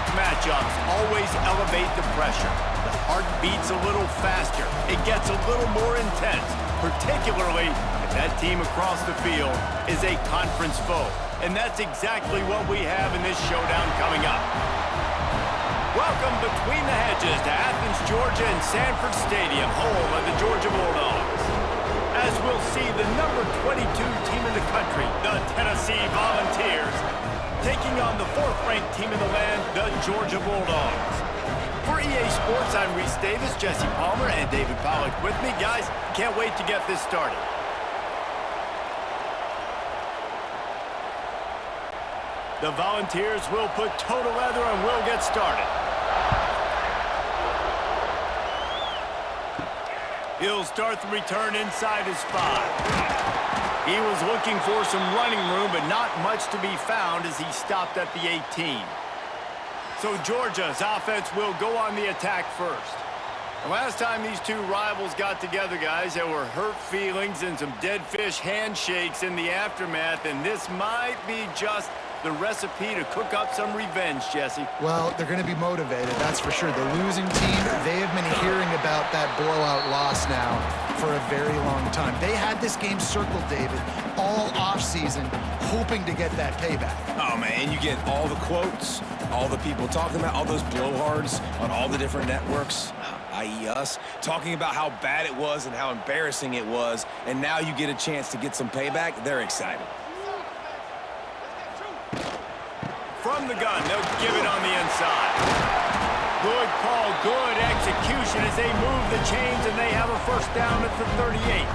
High-stakes matchups always elevate the pressure. The heart beats a little faster. It gets a little more intense, particularly if that team across the field is a conference foe. And that's exactly what we have in this showdown coming up. Welcome between the hedges to Athens, Georgia and Sanford Stadium, home of the Georgia Bulldogs. As we'll see the number 22 team in the country, the Tennessee Volunteers, taking on the 4th-ranked team in the land, the Georgia Bulldogs. For EA Sports, I'm Reese Davis, Jesse Palmer, and David Pollack with me. Guys, can't wait to get this started. The Volunteers will put toe to leather and we'll get started. He'll start the return inside his 5. He was looking for some running room, but not much to be found as he stopped at the 18. So Georgia's offense will go on the attack first. The last time these two rivals got together, guys, there were hurt feelings and some dead fish handshakes in the aftermath, and this might be just the recipe to cook up some revenge, Jesse. Well, they're going to be motivated, that's for sure. The losing team, they have been hearing about that blowout loss now for a very long time. They had this game circled, David, all offseason, hoping to get that payback. Oh, man, you get all the quotes, all the people talking about all those blowhards on all the different networks, i.e. us, talking about how bad it was and how embarrassing it was, and now you get a chance to get some payback. They're excited. From the gun, they'll give it on the inside. Good call, good execution as they move the chains, and they have a first down at the 38.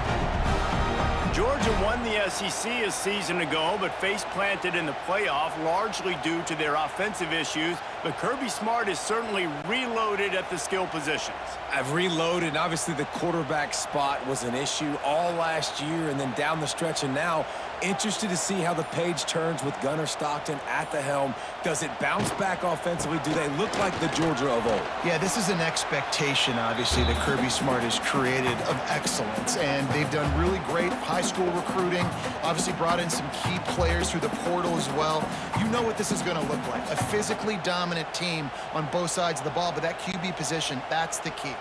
Georgia won the SEC a season ago, but face-planted in the playoff largely due to their offensive issues. But Kirby Smart is certainly reloaded at the skill positions. I've reloaded, and obviously the quarterback spot was an issue all last year and then down the stretch, and now interested to see how the page turns with Gunnar Stockton at the helm. Does it bounce back offensively? Do they look like the Georgia of old? Yeah, this is an expectation, obviously, that Kirby Smart has created of excellence, and they've done really great high school recruiting, obviously brought in some key players through the portal as well. You know what this is going to look like, a physically dominant team on both sides of the ball, but that QB position, that's the key.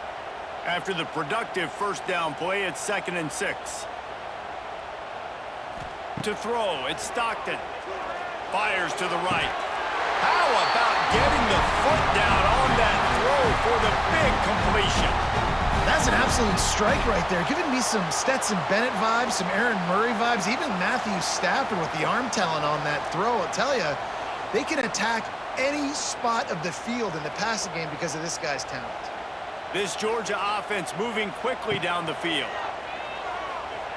After the productive first down play, it's 2nd and 6. To throw, it's Stockton. Fires to the right. How about getting the foot down on that throw for the big completion? That's an absolute strike right there, giving me some Stetson Bennett vibes, some Aaron Murray vibes, even Matthew Stafford with the arm talent on that throw. I'll tell you, they can attack any spot of the field in the passing game because of this guy's talent. This Georgia offense moving quickly down the field.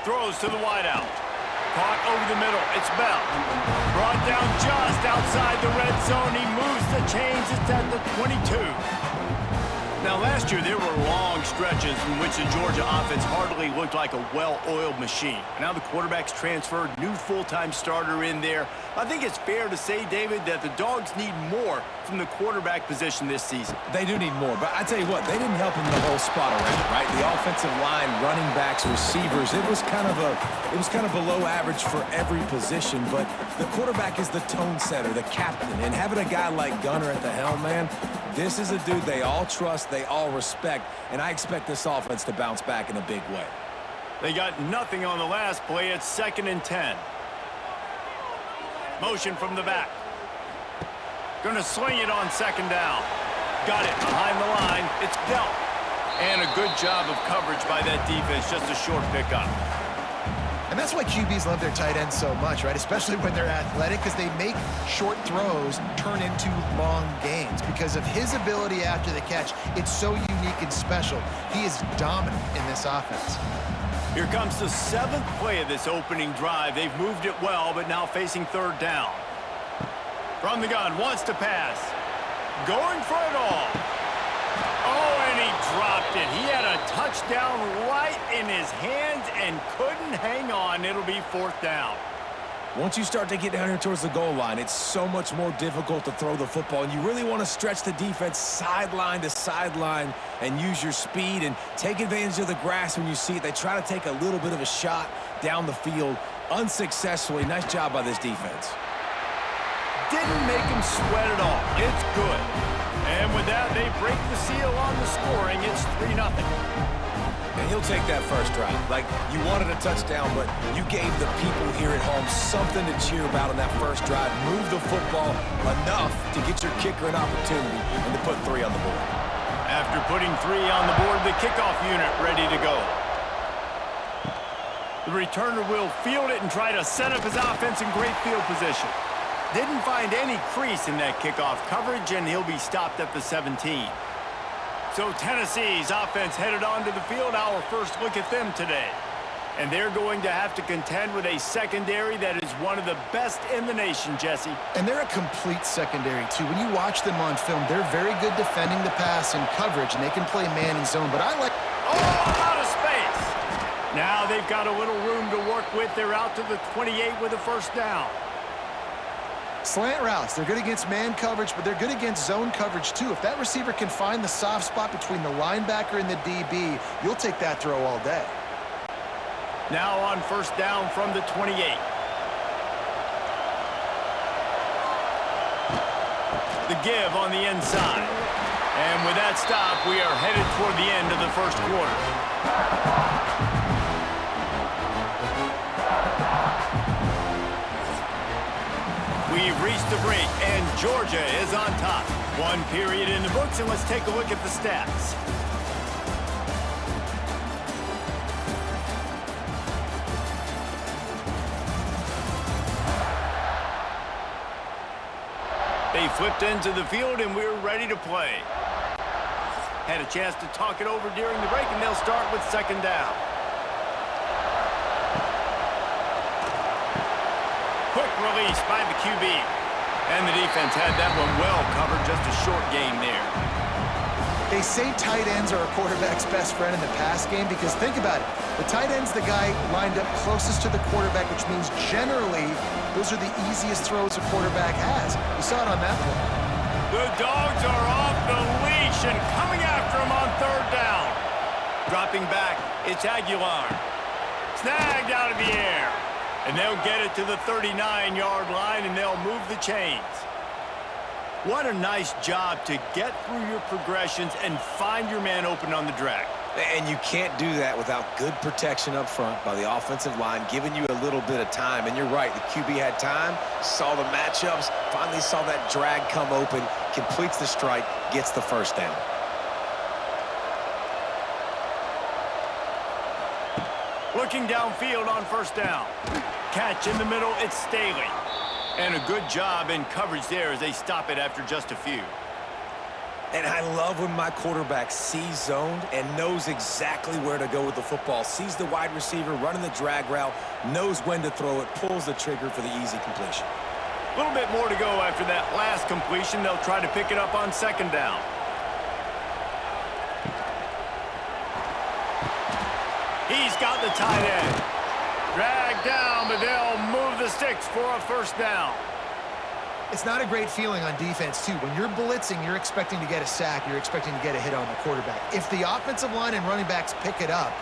Throws to the wideout. Caught over the middle. It's Bell. Brought down just outside the red zone. He moves the chains. It's at the 22. Now, last year, there were long stretches in which the Georgia offense hardly looked like a well-oiled machine. Now the quarterback's transferred, new full-time starter in there. I think it's fair to say, David, that the Dogs need more from the quarterback position this season. They do need more, but I tell you what, they didn't help him the whole spot around, right? The offensive line, running backs, receivers, it was kind of below average for every position, but the quarterback is the tone setter, the captain, and having a guy like Gunnar at the helm, man, this is a dude they all trust, they all respect, and I expect this offense to bounce back in a big way. They got nothing on the last play. It's 2nd and 10. Motion from the back. Gonna sling it on 2nd down. Got it behind the line. It's dealt. And a good job of coverage by that defense. Just a short pickup. And that's why QBs love their tight ends so much, right? Especially when they're athletic, because they make short throws turn into long gains. Because of his ability after the catch, it's so unique and special. He is dominant in this offense. Here comes the 7th play of this opening drive. They've moved it well, but now facing 3rd down. From the gun, wants to pass. Going for it all. Oh, and he dropped it. He had a touchdown right in his hands and couldn't hang on. It'll be 4th down. Once you start to get down here towards the goal line, it's so much more difficult to throw the football, and you really want to stretch the defense sideline to sideline and use your speed and take advantage of the grass when you see it. They try to take a little bit of a shot down the field unsuccessfully. Nice job by this defense. Didn't make him sweat at all. It's good. And with that, they break the seal on the scoring. It's 3-0. And he'll take that first drive. Like, you wanted a touchdown, but you gave the people here at home something to cheer about on that first drive. Move the football enough to get your kicker an opportunity and to put 3 on the board. After putting 3 on the board, the kickoff unit ready to go. The returner will field it and try to set up his offense in great field position. Didn't find any crease in that kickoff coverage, and he'll be stopped at the 17. So Tennessee's offense headed onto the field. Our first look at them today. And they're going to have to contend with a secondary that is one of the best in the nation, Jesse. And they're a complete secondary, too. When you watch them on film, they're very good defending the pass and coverage, and they can play man and zone. But I like... Oh, out of space. Now they've got a little room to work with. They're out to the 28 with a first down. Slant routes, they're good against man coverage, but they're good against zone coverage, too. If that receiver can find the soft spot between the linebacker and the DB, you'll take that throw all day. Now on first down from the 28. The give on the inside. And with that stop, we are headed toward the end of the first quarter. We've reached the break, and Georgia is on top. 1 period in the books, and let's take a look at the stats. They flipped into the field, and we're ready to play. Had a chance to talk it over during the break, and they'll start with second down. Quick release by the QB. And the defense had that one well covered, just a short gain there. They say tight ends are a quarterback's best friend in the pass game because think about it. The tight end's the guy lined up closest to the quarterback, which means generally those are the easiest throws a quarterback has. You saw it on that play. The Dogs are off the leash and coming after him on third down. Dropping back, it's Aguilar. Snagged out of the air. And they'll get it to the 39-yard line, and they'll move the chains. What a nice job to get through your progressions and find your man open on the drag. And you can't do that without good protection up front by the offensive line, giving you a little bit of time. And you're right, the QB had time, saw the matchups, finally saw that drag come open, completes the strike, gets the first down. Looking downfield on first down. Catch in the middle, it's Staley. And a good job in coverage there as they stop it after just a few. And I love when my quarterback sees zoned and knows exactly where to go with the football. Sees the wide receiver running the drag route, knows when to throw it, pulls the trigger for the easy completion. A little bit more to go after that last completion. They'll try to pick it up on second down. He's got the tight end. Dragged down, but they'll move the sticks for a first down. It's not a great feeling on defense, too. When you're blitzing, you're expecting to get a sack. You're expecting to get a hit on the quarterback. If the offensive line and running backs pick it up,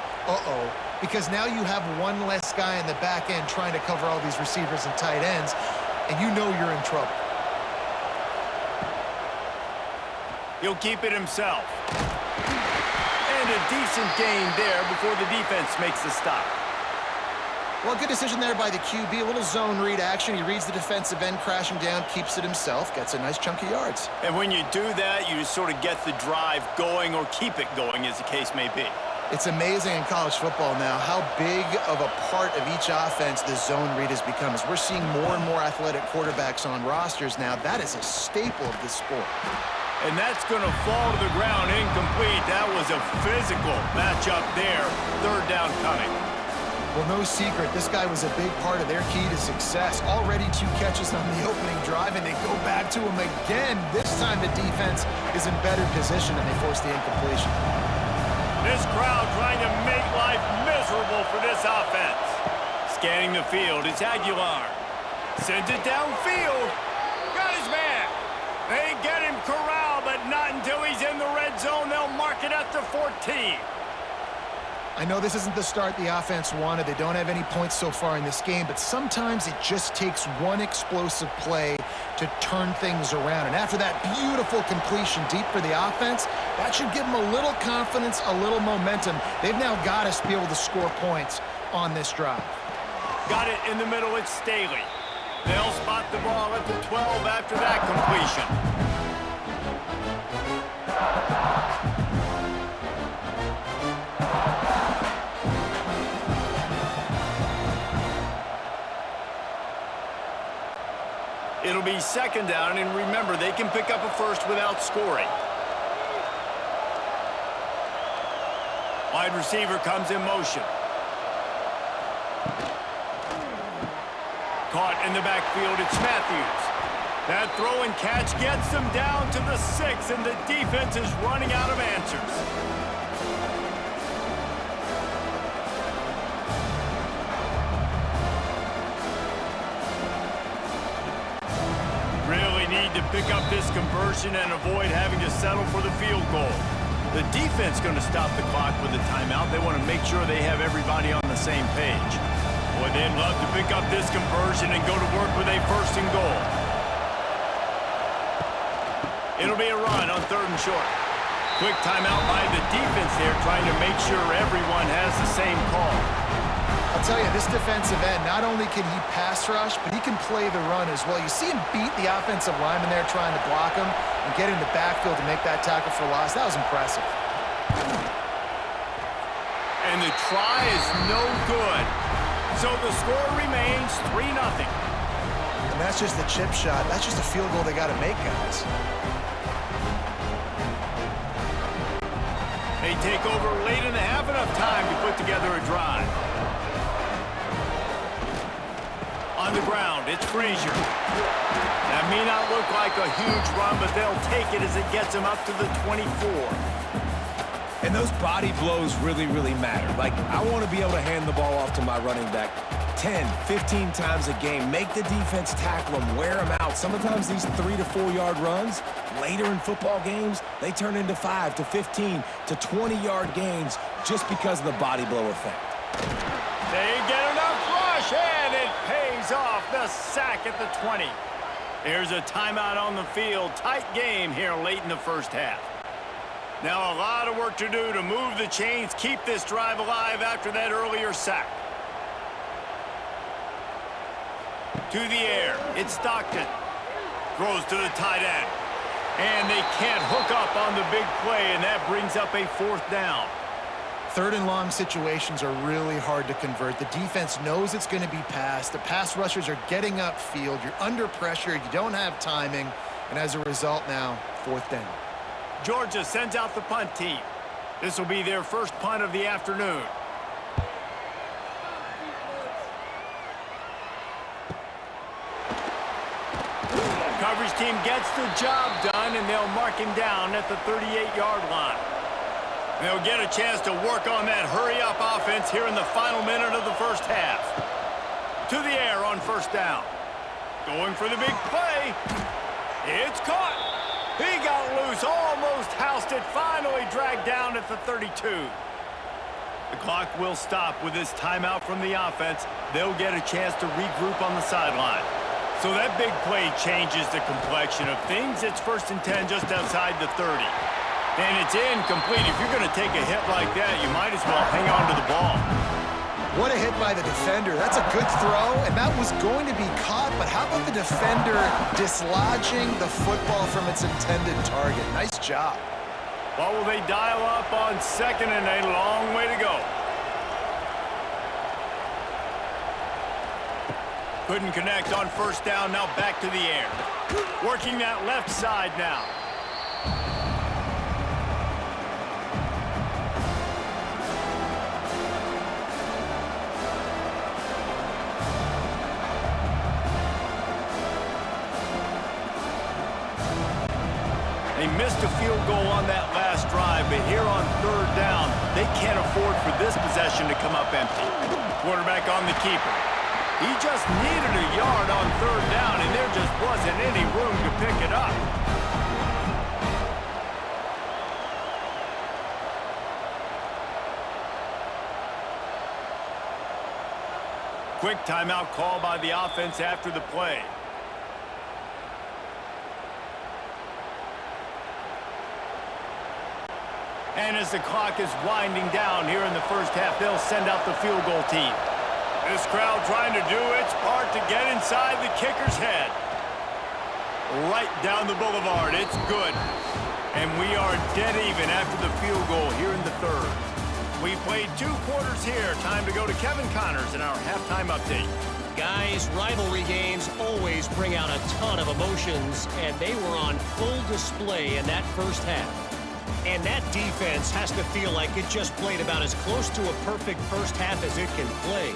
because now you have one less guy in the back end trying to cover all these receivers and tight ends, and you know you're in trouble. He'll keep it himself. And a decent gain there before the defense makes the stop. Well, good decision there by the QB. A little zone read action. He reads the defensive end crashing down, keeps it himself, gets a nice chunk of yards. And when you do that, you just sort of get the drive going or keep it going, as the case may be. It's amazing in college football now how big of a part of each offense the zone read has become. As we're seeing more and more athletic quarterbacks on rosters now, that is a staple of this sport. And that's going to fall to the ground incomplete. That was a physical matchup there. Third down coming. Well, no secret, this guy was a big part of their key to success. Already 2 catches on the opening drive, and they go back to him again. This time the defense is in better position, and they force the incompletion. This crowd trying to make life miserable for this offense. Scanning the field, it's Aguilar. Sends it downfield. Got his man. They get him corralled, but not until he's in the red zone. They'll mark it at the 14. I know this isn't the start the offense wanted. They don't have any points so far in this game, but sometimes it just takes one explosive play to turn things around. And after that beautiful completion deep for the offense, that should give them a little confidence, a little momentum. They've now got us to be able to score points on this drive. Got it in the middle, it's Staley. They'll spot the ball at the 12 after that completion. It'll be second down, and remember, they can pick up a first without scoring. Wide receiver comes in motion. Caught in the backfield, it's Matthews. That throw and catch gets them down to the 6, and the defense is running out of answers. Really need to pick up this conversion and avoid having to settle for the field goal. The defense going to stop the clock with a timeout. They want to make sure they have everybody on the same page. Boy, they'd love to pick up this conversion and go to work with a first and goal. It'll be a run on 3rd and short. Quick timeout by the defense there, trying to make sure everyone has the same call. I'll tell you, this defensive end, not only can he pass rush, but he can play the run as well. You see him beat the offensive lineman there trying to block him and get in the backfield to make that tackle for loss. That was impressive. And the try is no good. So the score remains 3-0. And that's just the chip shot. That's just a field goal they got to make, guys. They take over late in the half, enough time to put together a drive. On the ground, it's Frazier. That may not look like a huge run, but they'll take it as it gets them up to the 24. And those body blows really, really matter. Like, I want to be able to hand the ball off to my running back 10, 15 times a game. Make the defense tackle them, wear them out. Sometimes these 3 to 4 yard runs, later in football games, they turn into 5 to 15 to 20 yard gains just because of the body blow effect. They get enough rush, and it pays off. The sack at the 20. There's a timeout on the field. Tight game here late in the first half. Now a lot of work to do to move the chains, keep this drive alive after that earlier sack. To the air, it's Stockton. Throws to the tight end. And they can't hook up on the big play, and that brings up a 4th down. 3rd and long situations are really hard to convert. The defense knows it's going to be passed. The pass rushers are getting upfield. You're under pressure. You don't have timing. And as a result now, 4th down. Georgia sends out the punt team. This will be their first punt of the afternoon. Coverage team gets the job done, and they'll mark him down at the 38-yard line. They'll get a chance to work on that hurry-up offense here in the final minute of the first half. To the air on 1st down. Going for the big play. It's caught. He got loose, almost housed it, finally dragged down at the 32. The clock will stop with this timeout from the offense. They'll get a chance to regroup on the sideline. So that big play changes the complexion of things. It's 1st and 10 just outside the 30. And it's incomplete. If you're going to take a hit like that, you might as well hang on to the ball. What a hit by the defender. That's a good throw, and that was going to be caught, but how about the defender dislodging the football from its intended target? Nice job. What will they dial up on 2nd and a long way to go? Couldn't connect on 1st down, now back to the air. Working that left side now. They missed a field goal on that last drive, but here on 3rd down, they can't afford for this possession to come up empty. Quarterback on the keeper. He just needed a yard on 3rd down, and there just wasn't any room to pick it up. Quick timeout call by the offense after the play. And as the clock is winding down here in the first half, they'll send out the field goal team. This crowd trying to do its part to get inside the kicker's head. Right down the boulevard. It's good. And we are dead even after the field goal here in the third. We played 2 quarters here. Time to go to Kevin Connors in our halftime update. Guys, rivalry games always bring out a ton of emotions, and they were on full display in that first half. And that defense has to feel like it just played about as close to a perfect first half as it can play.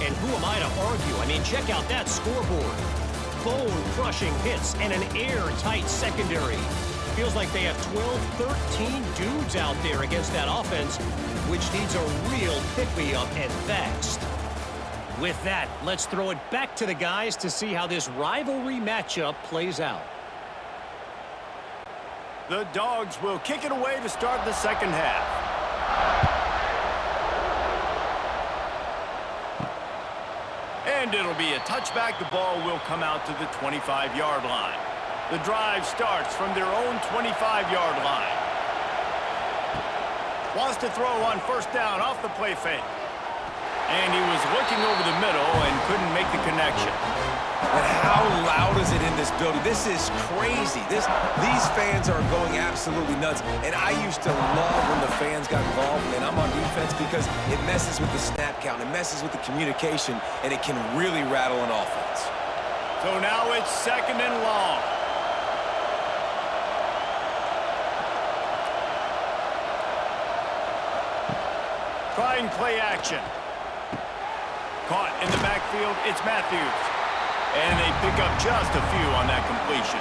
And who am I to argue? I mean, check out that scoreboard. Bone-crushing hits and an airtight secondary. Feels like they have 12, 13 dudes out there against that offense, which needs a real pick-me-up and fast. With that, let's throw it back to the guys to see how this rivalry matchup plays out. The Dogs will kick it away to start the second half. And it'll be a touchback. The ball will come out to the 25-yard line. The drive starts from their own 25-yard line. Wants to throw on first down off the play fake. And he was looking over the middle and couldn't make the connection. But how loud is it in this building? This is crazy. These fans are going absolutely nuts. And I used to love when the fans got involved, and I'm on defense, because it messes with the snap count, it messes with the communication, and it can really rattle an offense. So now it's 2nd and long. Trying play action. Caught in the backfield, it's Matthews. And they pick up just a few on that completion.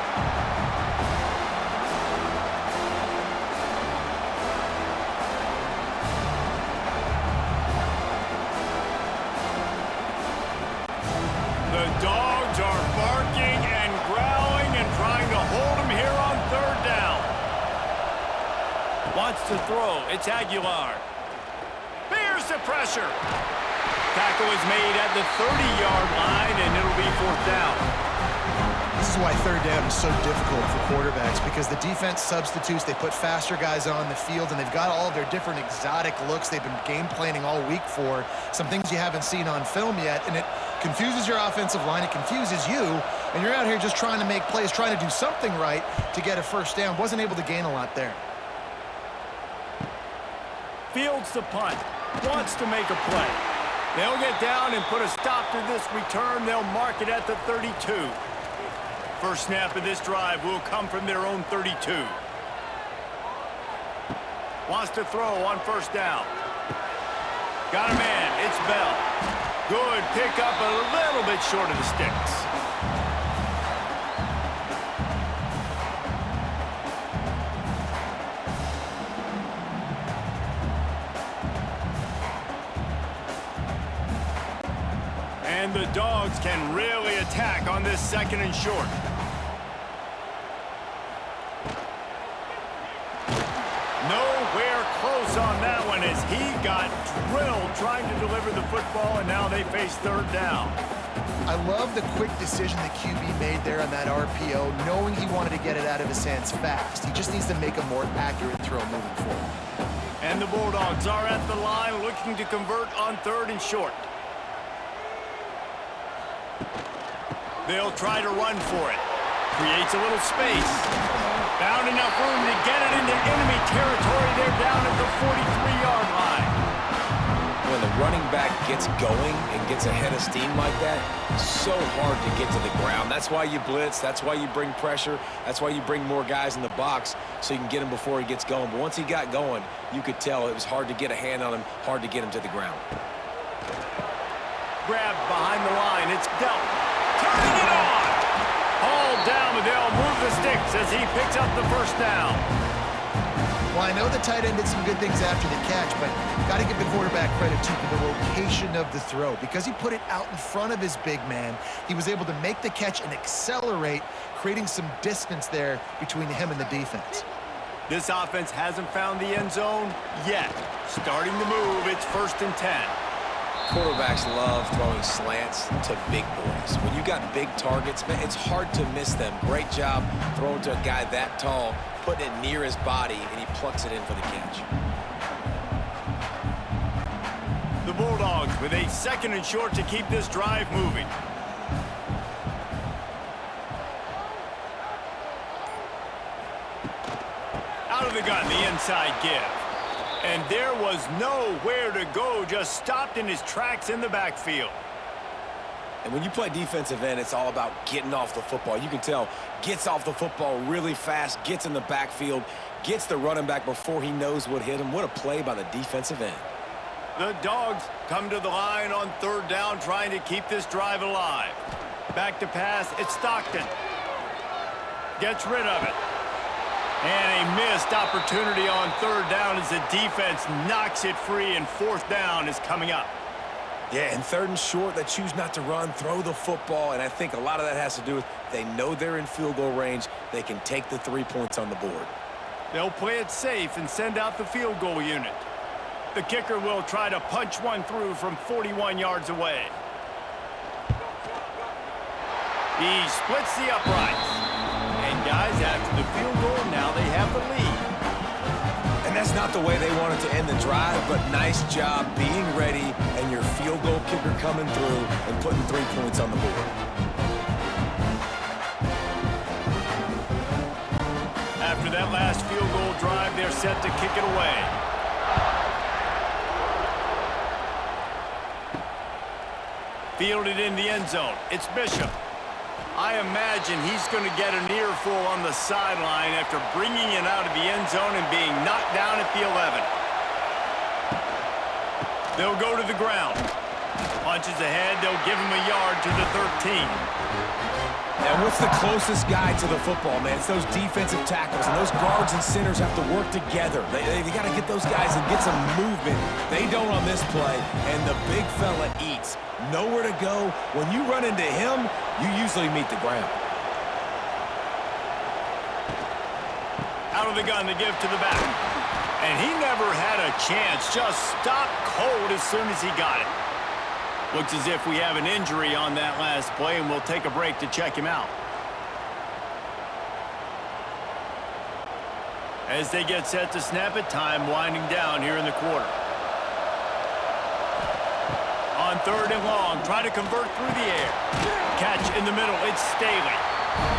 The Dogs are barking and growling and trying to hold him here on 3rd down. Wants to throw, it's Aguilar. Bears the pressure. Tackle is made at the 30-yard line, and it'll be 4th down. This is why 3rd down is so difficult for quarterbacks, because the defense substitutes. They put faster guys on the field, and they've got all their different exotic looks they've been game planning all week for, some things you haven't seen on film yet, and it confuses your offensive line. It confuses you, and you're out here just trying to make plays, trying to do something right to get a first down. Wasn't able to gain a lot there. Fields the punt. Wants to make a play. They'll get down and put a stop to this return. They'll mark it at the 32. First snap of this drive will come from their own 32. Wants to throw on first down. Got a man. It's Bell. Good pickup, a little bit short of the sticks. And the Dogs can really attack on this 2nd and short. Nowhere close on that one as he got drilled trying to deliver the football, and now they face 3rd down. I love the quick decision the QB made there on that RPO, knowing he wanted to get it out of his hands fast. He just needs to make a more accurate throw moving forward. And the Bulldogs are at the line looking to convert on 3rd and short. They'll try to run for it. Creates a little space. Found enough room to get it into enemy territory. They're down at the 43-yard line. When the running back gets going and gets ahead of steam like that, it's so hard to get to the ground. That's why you blitz. That's why you bring pressure. That's why you bring more guys in the box so you can get him before he gets going. But once he got going, you could tell it was hard to get a hand on him, hard to get him to the ground. Grabbed behind the line. It's dealt. Turning it on. Hauled down, but they'll move the sticks as he picks up the first down. Well, I know the tight end did some good things after the catch, but got to give the quarterback credit, too, for the location of the throw. Because he put it out in front of his big man, he was able to make the catch and accelerate, creating some distance there between him and the defense. This offense hasn't found the end zone yet. Starting to move, it's 1st and 10. Quarterbacks love throwing slants to big boys. When you got big targets, man, it's hard to miss them. Great job throwing to a guy that tall, putting it near his body, and he plucks it in for the catch. The Bulldogs with a 2nd and short to keep this drive moving. Out of the gun, the inside give. And there was nowhere to go, just stopped in his tracks in the backfield. And when you play defensive end, it's all about getting off the football. You can tell, gets off the football really fast, gets in the backfield, gets the running back before he knows what hit him. What a play by the defensive end. The Dogs come to the line on 3rd down, trying to keep this drive alive. Back to pass, it's Stockton. Gets rid of it. And a missed opportunity on 3rd down as the defense knocks it free, and 4th down is coming up. Yeah, and 3rd and short, they choose not to run, throw the football, and I think a lot of that has to do with they know they're in field goal range. They can take the 3 points on the board. They'll play it safe and send out the field goal unit. The kicker will try to punch one through from 41 yards away. He splits the uprights. And guys, after the field goal, now they have the lead. And that's not the way they wanted to end the drive, but nice job being ready and your field goal kicker coming through and putting 3 points on the board. After that last field goal drive, they're set to kick it away. Fielded in the end zone. It's Bishop. I imagine he's going to get an earful on the sideline after bringing it out of the end zone and being knocked down at the 11. They'll go to the ground. Punches ahead. They'll give him a yard to the 13. And what's the closest guy to the football, man? It's those defensive tackles, and those guards and centers have to work together. They got to get those guys and get some movement. They don't on this play, and the big fella eats. Nowhere to go. When you run into him, you usually meet the ground. Out of the gun to give to the back. And he never had a chance. Just stopped cold as soon as he got it. Looks as if we have an injury on that last play, and we'll take a break to check him out. As they get set to snap it, time winding down here in the quarter. On 3rd and long, try to convert through the air. Catch in the middle, it's Staley.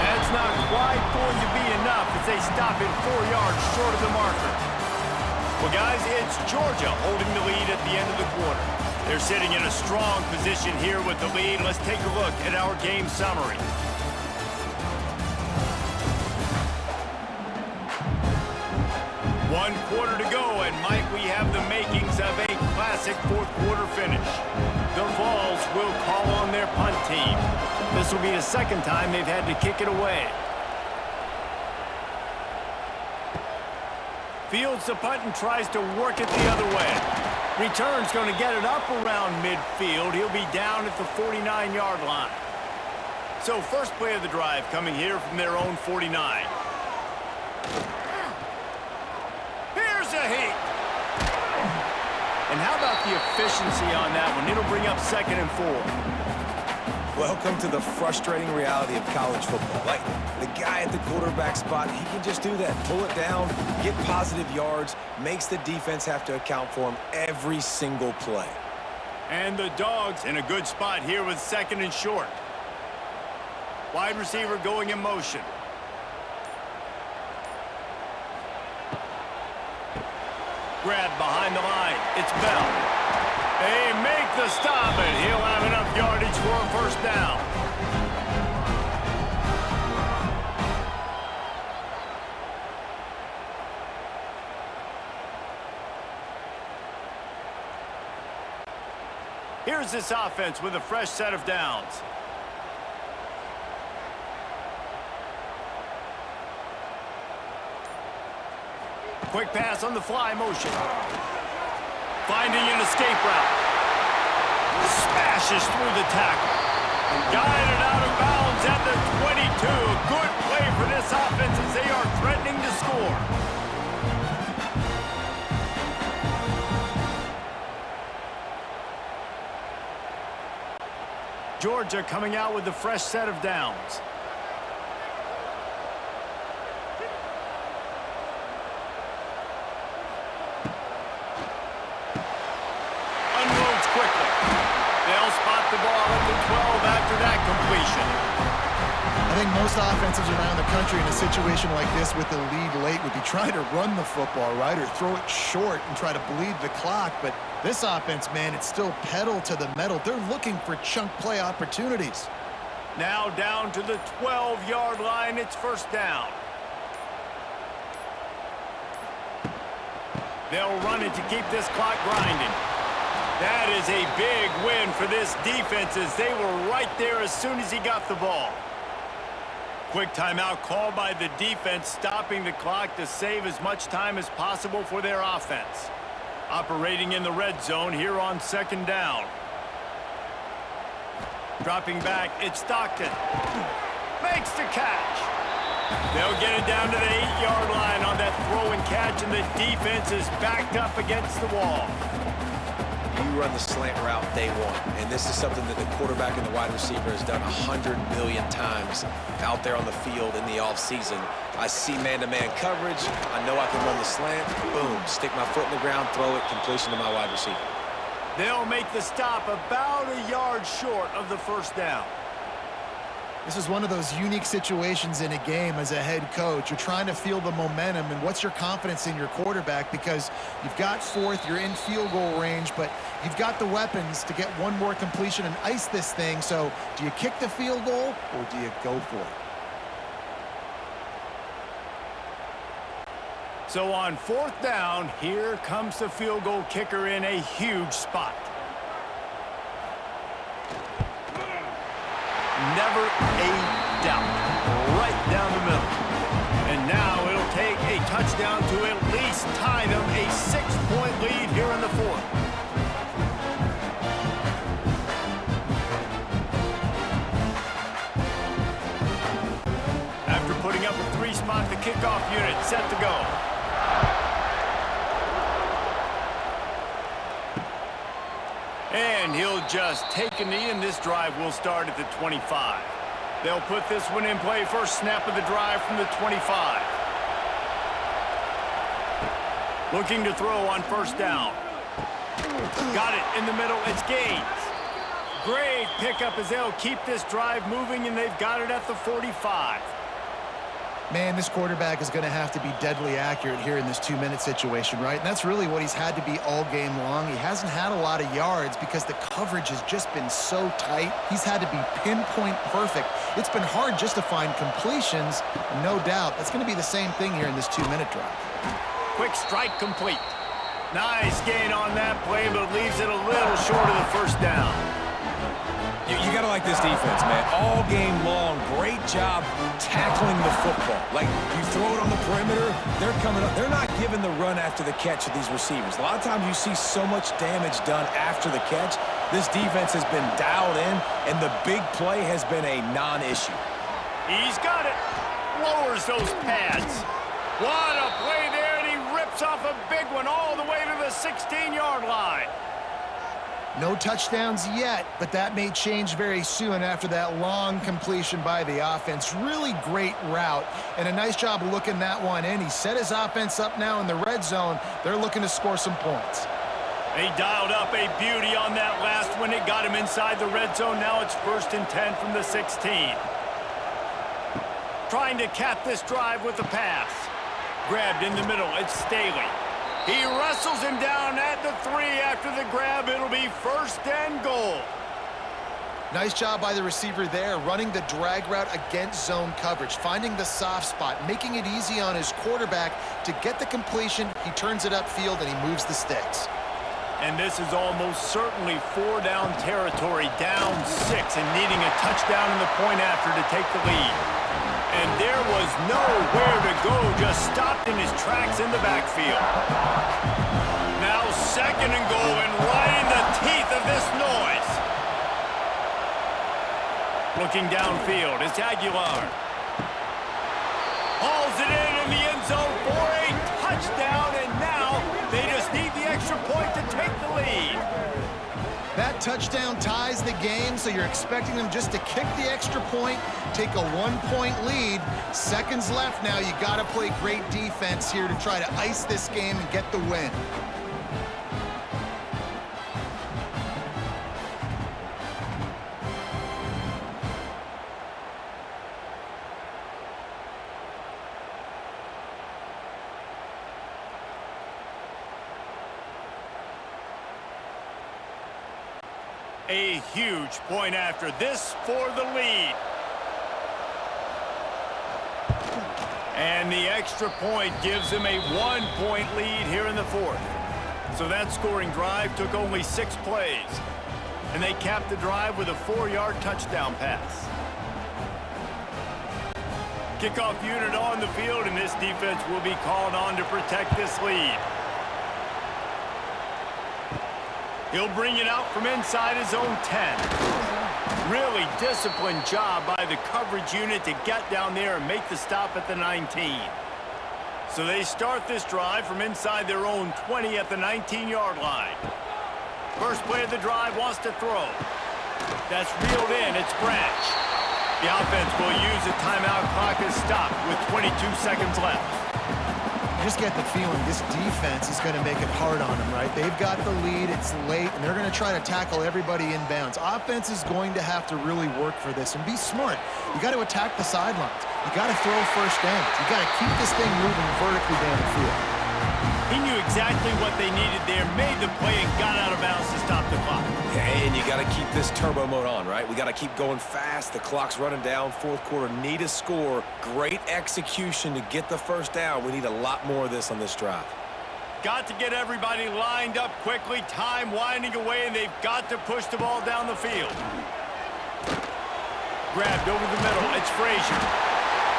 That's not quite going to be enough as they stop it 4 yards short of the marker. Well, guys, it's Georgia holding the lead at the end of the quarter. They're sitting in a strong position here with the lead. Let's take a look at our game summary. One quarter to go, and might we have the makings of a classic 4th quarter finish. The Vols will call on their punt team. This will be the 2nd time they've had to kick it away. Fields the punt and tries to work it the other way. Return's going to get it up around midfield. He'll be down at the 49-yard line. So first play of the drive coming here from their own 49. Here's a heat. And how about the efficiency on that one? It'll bring up 2nd and 4. Welcome to the frustrating reality of college football. Like, the guy at the quarterback spot, he can just do that. Pull it down, get positive yards, makes the defense have to account for him every single play. And the Dogs in a good spot here with 2nd and short. Wide receiver going in motion. Grab behind the line. It's Bell. They make the stop, and he'll have enough yardage for a 1st down. Here's this offense with a fresh set of downs. Quick pass on the fly motion. Finding an escape route. Smashes through the tackle. Guided out of bounds at the 22. A good play for this offense as they are threatening to score. Georgia coming out with a fresh set of downs. Unloads quickly. They'll spot the ball at the 12 after that completion. I think most offenses around the country in a situation like this with the lead late would be trying to run the football, right, or throw it short and try to bleed the clock. But this offense, man, it's still pedal to the metal. They're looking for chunk play opportunities. Now down to the 12-yard line. It's first down. They'll run it to keep this clock grinding. That is a big win for this defense as they were right there as soon as he got the ball. Quick timeout called by the defense, stopping the clock to save as much time as possible for their offense. Operating in the red zone here on second down. Dropping back, it's Stockton. Makes the catch. They'll get it down to the 8-yard line on that throw and catch, and the defense is backed up against the wall. You run the slant route day one, and this is something that the quarterback and the wide receiver has done 100 million times out there on the field in the offseason. I see man-to-man coverage. I know I can run the slant. Boom, stick my foot in the ground, throw it, completion to my wide receiver. They'll make the stop about a yard short of the first down. This is one of those unique situations in a game as a head coach. You're trying to feel the momentum, and what's your confidence in your quarterback, because you've got fourth, you're in field goal range, but you've got the weapons to get one more completion and ice this thing. So do you kick the field goal or do you go for it? So on fourth down, here comes the field goal kicker in a huge spot. Never a doubt. Right down the middle. And now it'll take a touchdown to at least tie them a 6-point lead here in the fourth. After putting up a 3-spot, the kickoff unit set to go. And he'll just take a knee, and this drive will start at the 25. They'll put this one in play. First snap of the drive from the 25. Looking to throw on first down. Got it in the middle. It's Gaines. Great pickup as they'll keep this drive moving, and they've got it at the 45. Man, this quarterback is going to have to be deadly accurate here in this 2-minute situation, right? And that's really what he's had to be all game long. He hasn't had a lot of yards because the coverage has just been so tight. He's had to be pinpoint perfect. It's been hard just to find completions, no doubt. That's going to be the same thing here in this 2-minute drive. Quick strike complete. Nice gain on that play, but leaves it a little short of the first down. You got to like this defense, man. All game long, great job tackling the football. Like, you throw it on the perimeter, they're coming up. They're not giving the run after the catch of these receivers. A lot of times you see so much damage done after the catch. This defense has been dialed in, and the big play has been a non-issue. He's got it. Lowers those pads. What a play there, and he rips off a big one all the way to the 16-yard line. No touchdowns yet, but that may change very soon after that long completion by the offense. Really great route, and a nice job of looking that one in. He set his offense up now in the red zone. They're looking to score some points. They dialed up a beauty on that last one. It got him inside the red zone. Now it's 1st and 10 from the 16. Trying to cap this drive with a pass. Grabbed in the middle. It's Staley. He wrestles him down at the 3 after the grab. It'll be 1st and goal. Nice job by the receiver there, running the drag route against zone coverage, finding the soft spot, making it easy on his quarterback to get the completion. He turns it upfield, and he moves the sticks. And this is almost certainly 4-down territory, down 6, and needing a touchdown in the point after to take the lead. And there was nowhere to go, just stopped in his tracks in the backfield. Now 2nd and goal, and right in the teeth of this noise. Looking downfield, it's Aguilar. Hauls it in the end zone for a touchdown, and now they just need the extra point to take the lead. That touchdown ties the game, so you're expecting them just to kick the extra point, take a 1-point lead. Seconds left now. You got to play great defense here to try to ice this game and get the win. A huge point after this for the lead. And the extra point gives them a 1-point lead here in the fourth. So that scoring drive took only 6 plays. And they capped the drive with a 4-yard touchdown pass. Kickoff unit on the field, and this defense will be called on to protect this lead. He'll bring it out from inside his own 10. Really disciplined job by the coverage unit to get down there and make the stop at the 19. So they start this drive from inside their own 20 at the 19-yard line. First play of the drive wants to throw. That's reeled in. It's Branch. The offense will use a timeout. Clock is stopped with 22 seconds left. Just get the feeling this defense is going to make it hard on them, right? They've got the lead, it's late, and they're going to try to tackle everybody inbounds. Offense is going to have to really work for this and be smart. You got to attack the sidelines. You got to throw first downs. You got to keep this thing moving vertically down the field. He knew exactly what they needed there, made the play, and got out of bounds to stop the clock. And you got to keep this turbo mode on, right? We got to keep going fast. The clock's running down. Fourth quarter, need a score. Great execution to get the first down. We need a lot more of this on this drive. Got to get everybody lined up quickly. Time winding away, and they've got to push the ball down the field. Grabbed over the middle. It's Frazier.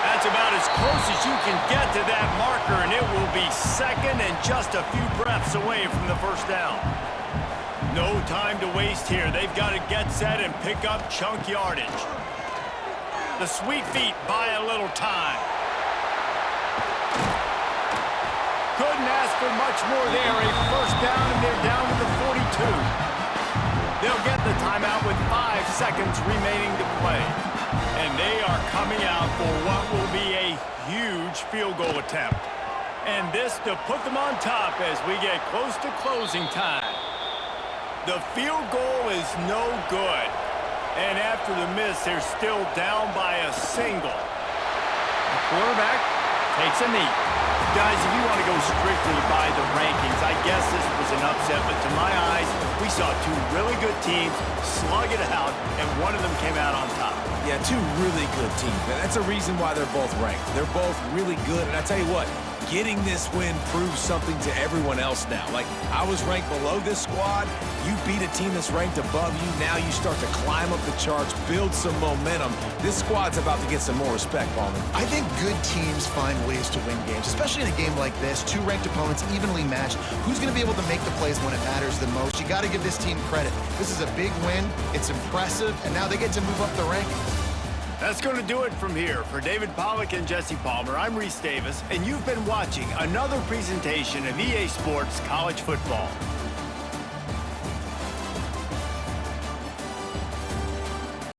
That's about as close as you can get to that marker, and it will be second and just a few breaths away from the first down. No time to waste here. They've got to get set and pick up chunk yardage. The sweet feet buy a little time. Couldn't ask for much more there. A first down, and they're down to the 42. They'll get the timeout with 5 seconds remaining to play. And they are coming out for what will be a huge field goal attempt. And this to put them on top as we get close to closing time. The field goal is no good. And after the miss, they're still down by a single. The quarterback takes a knee. Guys, if you want to go strictly by the rankings, I guess this was an upset, but to my eyes, we saw 2 really good teams slug it out, and one of them came out on top. Yeah, 2 really good teams. And that's a reason why they're both ranked. They're both really good, and I tell you what, getting this win proves something to everyone else now. Like, I was ranked below this squad. You beat a team that's ranked above you. Now you start to climb up the charts, build some momentum. This squad's about to get some more respect, Palmer. I think good teams find ways to win games, especially in a game like this. 2 ranked opponents evenly matched. Who's going to be able to make the plays when it matters the most? You got to give this team credit. This is a big win. It's impressive, and now they get to move up the rankings. That's going to do it from here. For David Pollack and Jesse Palmer, I'm Reese Davis, and you've been watching another presentation of EA Sports College Football.